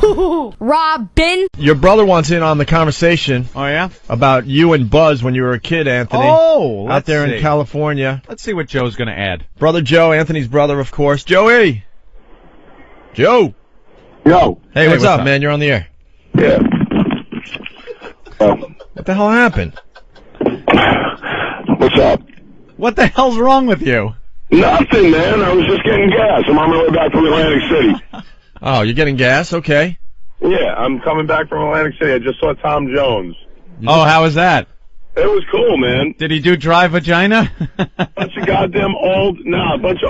HooHooHooRobin. Your brother wants in on the conversation. Oh, yeah? About you and Buzz when you were a kid, Anthony. Oh, out there in California. Let's see what Joe's going to add. Brother Joe, Anthony's brother, of course. Joey! Joe! Yo. Hey, what's up, man? You're on the air. Yeah. What the hell happened? What's up? What the hell's wrong with you? Nothing, man. I was just getting gas. I'm on my way back from Atlantic City. Oh, you're getting gas? Okay. Yeah, I'm coming back from Atlantic City. I just saw Tom Jones. Oh, how was that? It was cool, man. Did he do dry vagina? A bunch of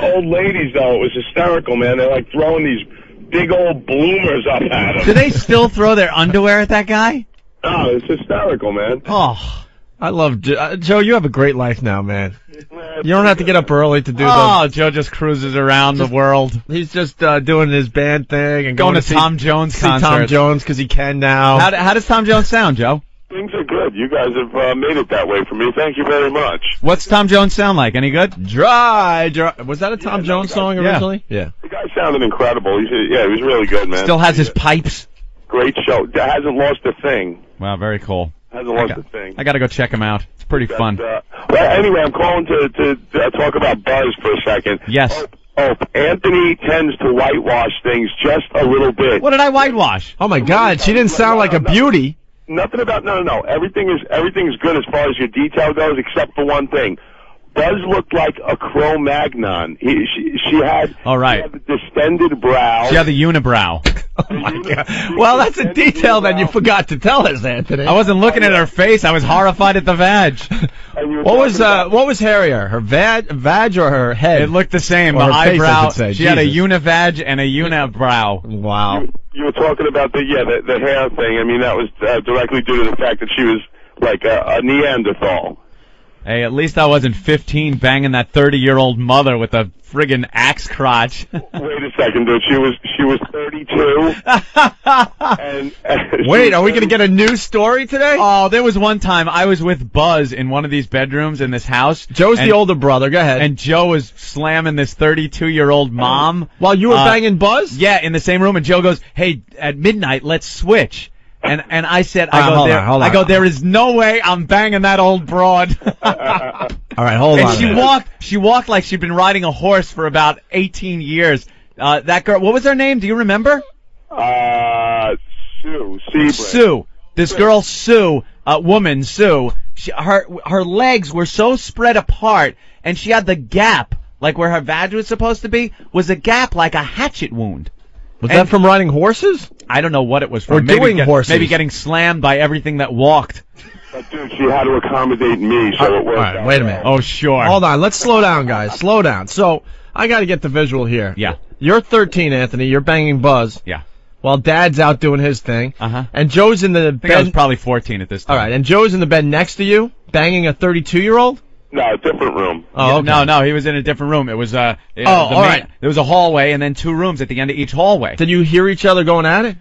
old ladies, though. It was hysterical, man. They're like throwing these big old bloomers up at him. Do they still throw their underwear at that guy? Oh, it's hysterical, man. Oh, I love Joe. You have a great life now, man. You don't have to get up early to do Oh, Joe just cruises around the world. He's just doing his band thing and going to see Tom Jones see concerts. Tom Jones because he can now. How does Tom Jones sound, Joe? Things are good. You guys have made it that way for me. Thank you very much. What's Tom Jones sound like? Any good? Dry. Was that a Tom Jones song originally? Yeah. The guy sounded incredible. He was really good, man. Still has his pipes. Great show. Hasn't lost a thing. Wow, very cool. Hasn't lost a thing. I got to go check him out. It's pretty fun. Well, anyway, I'm calling to talk about Buzz for a second. Yes. Oh, Anthony tends to whitewash things just a little bit. What did I whitewash? Oh my God, she didn't sound like a beauty. Nothing about no. Everything's good as far as your detail goes, except for one thing. Buzz looked like a Cro-Magnon. She had the distended brow. She had the unibrow. Oh my God. Well, that's a detail that you forgot to tell us, Anthony. I wasn't looking at her face. I was horrified at the vag. What was hairier, her vag or her head? It looked the same. Or The her face, I eyebrow. should say. She had a Jesus. univag and a unibrow. Wow. You were talking about the hair thing. I mean, that was directly due to the fact that she was like a Neanderthal. Hey, at least I wasn't 15 banging that 30-year-old mother with a friggin' axe crotch. Wait a second, dude. She was 32. Wait, are we going to get a new story today? Oh, there was one time I was with Buzz in one of these bedrooms in this house. Joe's the older brother. Go ahead. And Joe was slamming this 32-year-old mom. While you were banging Buzz? Yeah, in the same room. And Joe goes, "Hey, at midnight, let's switch." And I said, hold on. there is no way I'm banging that old broad. All right, hold on. And she walked like she'd been riding a horse for about 18 years. That girl, what was her name? Do you remember? Sue. Sebring. Sue. This girl, Sue, woman, Sue, her legs were so spread apart, and she had the gap, like where her vag was supposed to be, was a gap like a hatchet wound. Was that from riding horses? I don't know what it was from. Or doing horses. Maybe getting slammed by everything that walked. But dude, she had to accommodate me, so it worked. All right, wait a minute. Oh, sure. Hold on. Let's slow down, guys. Slow down. So, I got to get the visual here. Yeah. You're 13, Anthony. You're banging Buzz. Yeah. While Dad's out doing his thing. Uh-huh. And Joe's in the I think bed. I was probably 14 at this time. All right. And Joe's in the bed next to you, banging a 32-year-old? No, different room. Oh, okay. No, he was in a different room. It was all right. There was a hallway and then 2 rooms at the end of each hallway. Did you hear each other going at it?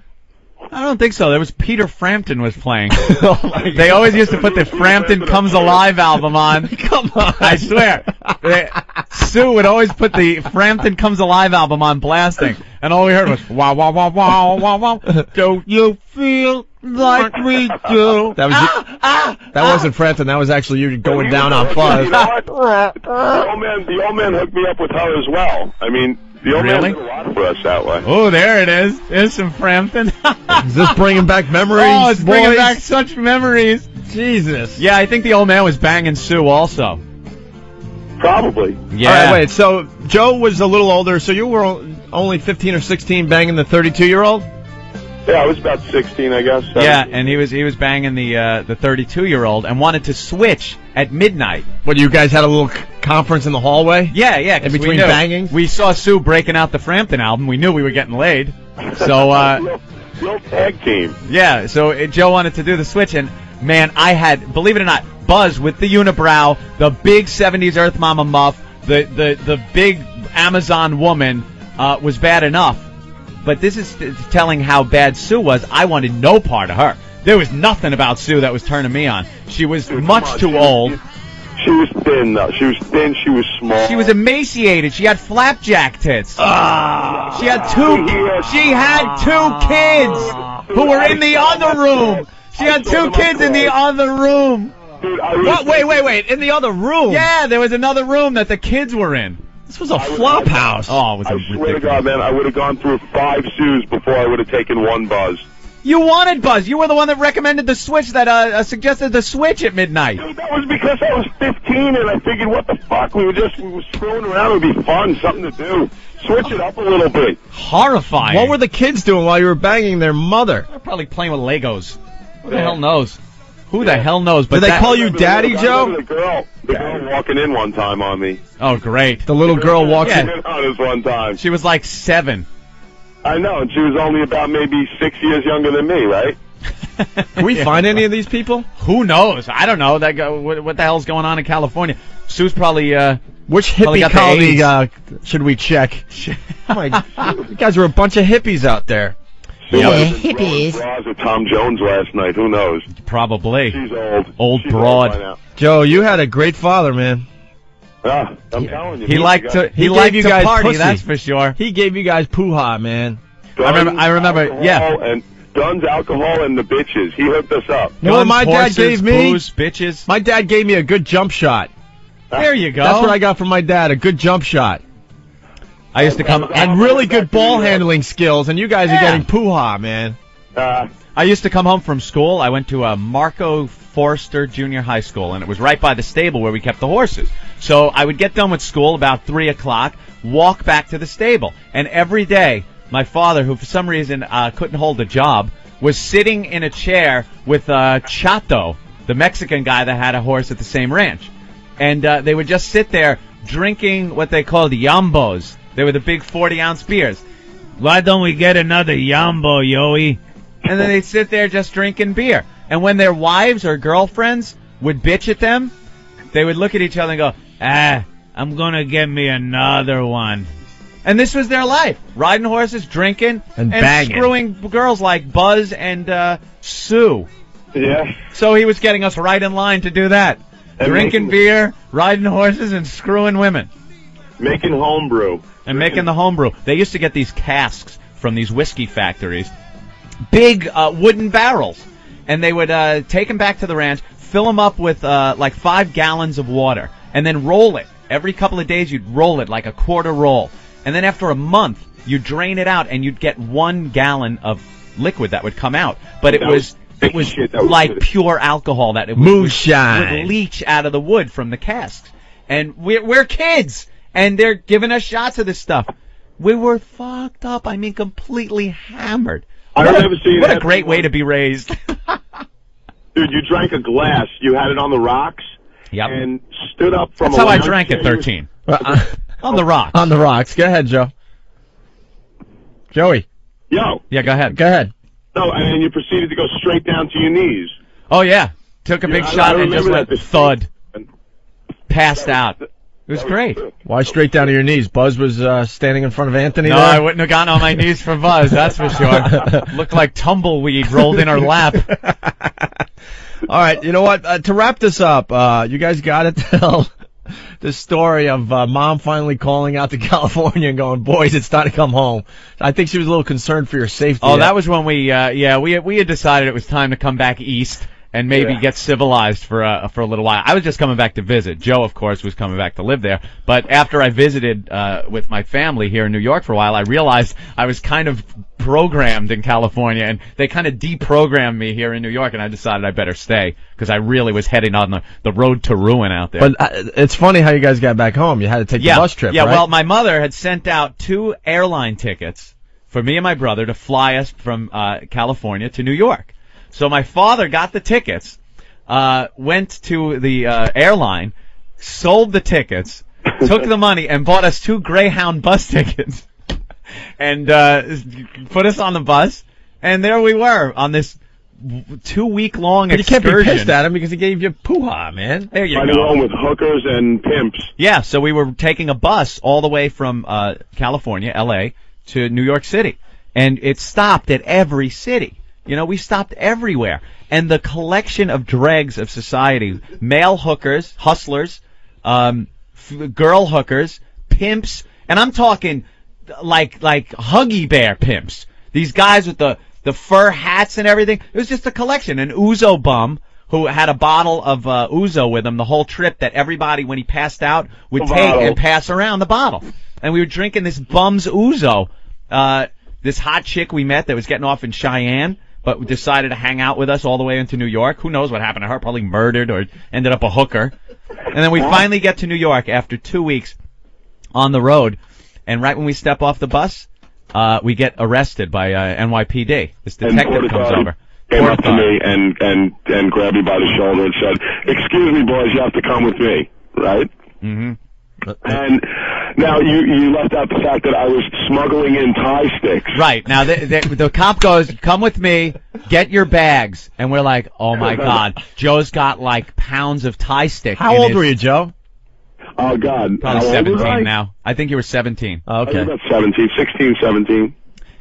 I don't think so. There was Peter Frampton was playing. Oh my God. They always used to put the Frampton Comes Alive album on. Come on. I swear. Sue would always put the Frampton Comes Alive album on blasting. And all we heard was, wow, wow, wow, wow, wow, wow. Don't you feel like we do? That was that wasn't Frampton. That was actually you going down on Buzz. You know what? The old man hooked me up with her as well. I mean, the old man did a lot for us that way. Oh, there it is. There's some Frampton. Is this bringing back memories? Oh, it's bringing boys? back such memories. Jesus. Yeah, I think the old man was banging Sue also. Probably. Yeah. All right, wait. So Joe was a little older. So you were only 15 or 16 banging the 32-year-old? Yeah, I was about 16, I guess. 17. Yeah, and he was banging the 32-year-old and wanted to switch at midnight. What, you guys had a little conference in the hallway? Yeah. In between bangings? We saw Sue breaking out the Frampton album. We knew we were getting laid. So, real tag team. Yeah, so Joe wanted to do the switch, and man, I had, believe it or not, Buzz with the unibrow, the big 70s Earth Mama muff, the big Amazon woman was bad enough. But this is telling how bad Sue was. I wanted no part of her. There was nothing about Sue that was turning me on. She was much too old. She was thin, though. She was thin. She was small. She was emaciated. She had flapjack tits. She had two kids who were in the other room. She had 2 kids in the other room. Dude, What? Wait. In the other room? Yeah, there was another room that the kids were in. This was a flop house. Oh, it was I swear to God, man, I would have gone through 5 sues before I would have taken one Buzz. You wanted Buzz. You were the one that recommended the Switch, that suggested the Switch at midnight. Dude, that was because I was 15 and I figured, what the fuck? We were screwing around. It would be fun, something to do. Switch it up a little bit. Horrifying. What were the kids doing while you were banging their mother? They're probably playing with Legos. Who the hell knows? Who the hell knows? But did they call you Daddy, Joe? The girl walking in one time on me. Oh, great. The little girl walked in on us one time. She was like 7. I know, and she was only about maybe 6 years younger than me, right? Can we find any of these people? Who knows? I don't know. What the hell's going on in California? Sue's probably which probably hippie got the colony should we check? Oh my, you guys are a bunch of hippies out there. Yeah, hippies. Bras with Tom Jones last night. Who knows? probably She's old. Old She's broad. old by now. Joe, you had a great father, man. I'm telling you. He liked to gave you guys party. pussy. That's for sure. He gave you guys poo-ha, man. I remember. Alcohol, Yeah. And guns, alcohol, and the bitches. He hooked us up. You know what my dad Horses, gave me? booze, bitches. My dad gave me a good jump shot. There you go. That's what I got from my dad, a good jump shot. I used to come. And really good ball handling skills, and you guys are Yeah. getting poo-ha, man. I used to come home from school. I went to Marco Forster Junior High School, and it was right by the stable where we kept the horses. So I would get done with school about 3 o'clock, walk back to the stable, and every day my father, who for some reason couldn't hold a job, was sitting in a chair with Chato, the Mexican guy that had a horse at the same ranch. And they would just sit there drinking what they called yambos. They were the big 40-ounce beers. Why don't we get another yambo, Yoey? And then they'd sit there just drinking beer. And when their wives or girlfriends would bitch at them, they would look at each other and go, I'm going to get me another one. And this was their life. Riding horses, drinking, and banging. Screwing girls like Buzz and Sue. Yeah. So he was getting us right in line to do that. Drinking beer, riding horses, and screwing women. Making homebrew. And making the homebrew. They used to get these casks from these whiskey factories. Big wooden barrels. And they would take them back to the ranch, fill them up with like 5 gallons of water, and then roll it. Every couple of days you'd roll it like a quarter roll. And then after a month, you'd drain it out, and you'd get 1 gallon of liquid that would come out. But it was like pure alcohol that it would leach out of the wood from the casks. And we're kids, and they're giving us shots of this stuff. We were fucked up. I mean, completely hammered. What a great way to be raised. Dude, you drank a glass. You had it on the rocks. Yep. And stood up from. That's how I drank at 13. On the rocks. On the rocks. Go ahead, Joe. Joey. Yo. Yeah, go ahead. Go ahead. No, and you proceeded to go straight down to your knees. Oh, yeah. Took a big shot and just went thud. Passed out. It was great. Why straight down to your knees? Buzz was standing in front of Anthony No, there? I wouldn't have gotten on my knees for Buzz, that's for sure. Looked like tumbleweed rolled in her lap. All right, you know what? To wrap this up, you guys got to tell the story of Mom finally calling out to California and going, boys, it's time to come home. I think she was a little concerned for your safety. Oh, that was when we had decided it was time to come back east and maybe get civilized for a little while. I was just coming back to visit. Joe, of course, was coming back to live there. But after I visited with my family here in New York for a while, I realized I was kind of programmed in California, and they kind of deprogrammed me here in New York, and I decided I better stay because I really was heading on the road to ruin out there. But it's funny how you guys got back home. You had to take the bus trip, Yeah, right? well, my mother had sent out 2 airline tickets for me and my brother to fly us from California to New York. So my father got the tickets, went to the airline, sold the tickets, took the money, and bought us 2 Greyhound bus tickets, and put us on the bus. And there we were on this 2-week-long excursion. You can't be pissed at him because he gave you poo-ha, man. There you go. Along with hookers and pimps. Yeah, so we were taking a bus all the way from California, L.A., to New York City, and it stopped at every city. You know, we stopped everywhere. And the collection of dregs of society, male hookers, hustlers, girl hookers, pimps, and I'm talking like Huggy Bear pimps. These guys with the fur hats and everything. It was just a collection. An Ouzo bum who had a bottle of Ouzo with him the whole trip that everybody, when he passed out, would take and pass around the bottle. And we were drinking this bum's Ouzo. This hot chick we met that was getting off in Cheyenne, but decided to hang out with us all the way into New York. Who knows what happened to her? Probably murdered or ended up a hooker. And then we finally get to New York after 2 weeks on the road. And right when we step off the bus, we get arrested by NYPD. This detective comes over. Came up to me and grabbed me by the shoulder and said, "Excuse me, boys, you have to come with me," right? Mm-hmm. And now you left out the fact that I was smuggling in Thai sticks. Right. Now the cop goes, "Come with me, get your bags," and we're like, "Oh my God, Joe's got like pounds of Thai sticks." How old were you, Joe? Oh God, probably 17 now. I think you were 17. Oh, okay, I was about 16, 17.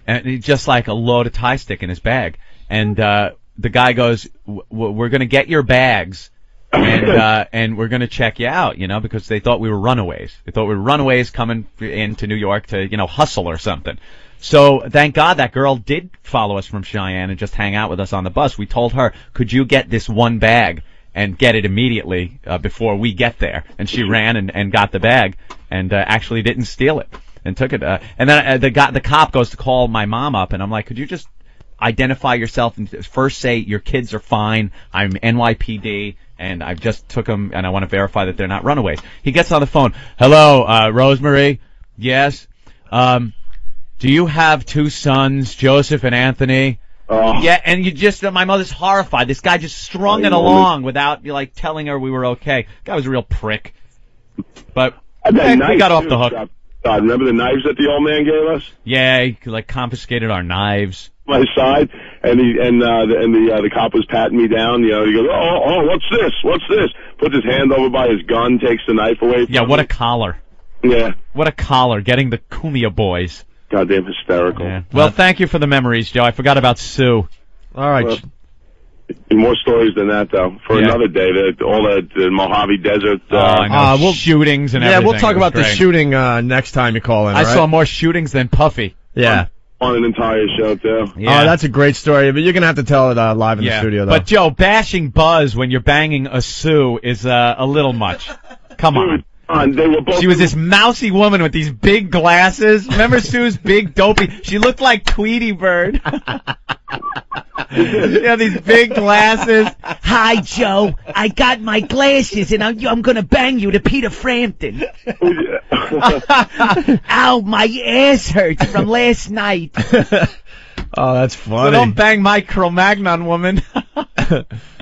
And he just like a load of Thai stick in his bag. And the guy goes, "We're going to get your bags, and we're going to check you out, because they thought we were runaways. They thought we were runaways coming into New York to, hustle or something." So thank God that girl did follow us from Cheyenne and just hang out with us on the bus. We told her, "Could you get this one bag and get it immediately before we get there?" And she ran and got the bag and actually didn't steal it and took it. And then the cop goes to call my mom up, and I'm like, "Could you just identify yourself and first say your kids are fine. I'm NYPD and I just took them and I want to verify that they're not runaways." He gets on the phone. "Hello, Rosemary? Yes. Do you have 2 sons, Joseph and Anthony?" Yeah, and my mother's horrified. This guy just strung it along without telling her we were okay. Guy was a real prick. But we got off the hook. Remember the knives that the old man gave us? Yeah, he confiscated our knives. My side, and the cop was patting me down. He goes, "Oh, what's this? What's this?" Puts his hand over by his gun, takes the knife away from me. What a collar. Yeah. What a collar, getting the Cumia boys. Goddamn hysterical. Yeah. Well, thank you for the memories, Joe. I forgot about Sue. All right. Well, more stories than that, though, for another day. All the Mojave Desert. Shootings and everything. Yeah, we'll talk about the shooting next time you call in. I saw more shootings than Puffy. Yeah. On an entire show, too. Yeah. Oh, that's a great story, but you're going to have to tell it live in the studio, though. But, Joe, bashing Buzz when you're banging a Sue is a little much. Come on. They were both. She was this mousy woman with these big glasses. Remember Sue's big dopey? She looked like Tweety Bird. Yeah, these big glasses. "Hi, Joe. I got my glasses, and I'm gonna bang you to Peter Frampton." "Ow, my ass hurts from last night." Oh, that's funny. So don't bang my Cro-Magnon woman.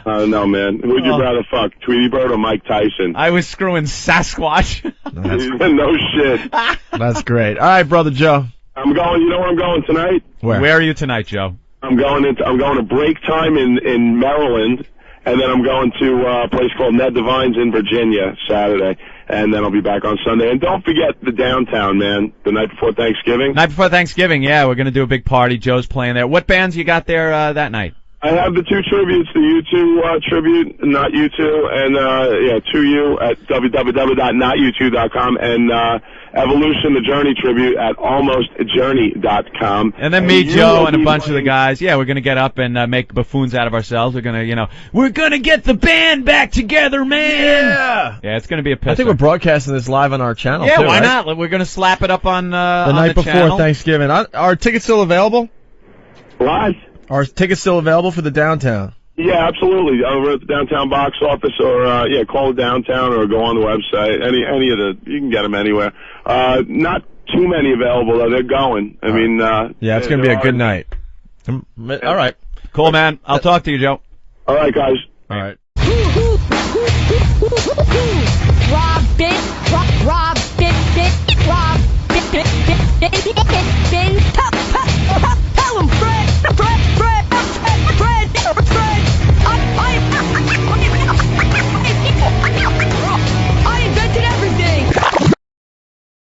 No, man. Who'd you rather fuck, Tweety Bird or Mike Tyson? I was screwing Sasquatch. No shit. That's great. All right, brother Joe. I'm going. You know where I'm going tonight? Where are you tonight, Joe? I'm going to break time in Maryland, and then I'm going to a place called Ned Devine's in Virginia Saturday, and then I'll be back on Sunday. And don't forget the downtown, man. The night before Thanksgiving. Night before Thanksgiving, yeah, we're gonna do a big party. Joe's playing there. What bands you got there that night? I have the 2 tributes, the U2 tribute, Not U2, and 2U at www.notu2.com, and Evolution, the Journey tribute at almostjourney.com. And then me, Joe, and a bunch of the guys. Yeah, we're going to get up and make buffoons out of ourselves. We're going to, we're going to get the band back together, man. Yeah, it's going to be a piss. I think we're broadcasting this live on our channel, yeah, too, why right? not? We're going to slap it up on the night before channel. Thanksgiving. Are tickets still available? What? Are tickets still available for the downtown? Yeah, absolutely. Over at the downtown box office, or call the downtown, or go on the website. Any of you can get them anywhere. Not too many available though. They're going. I mean, it's going to be a good night. All right, cool, man. I'll talk to you, Joe. All right, guys. All right.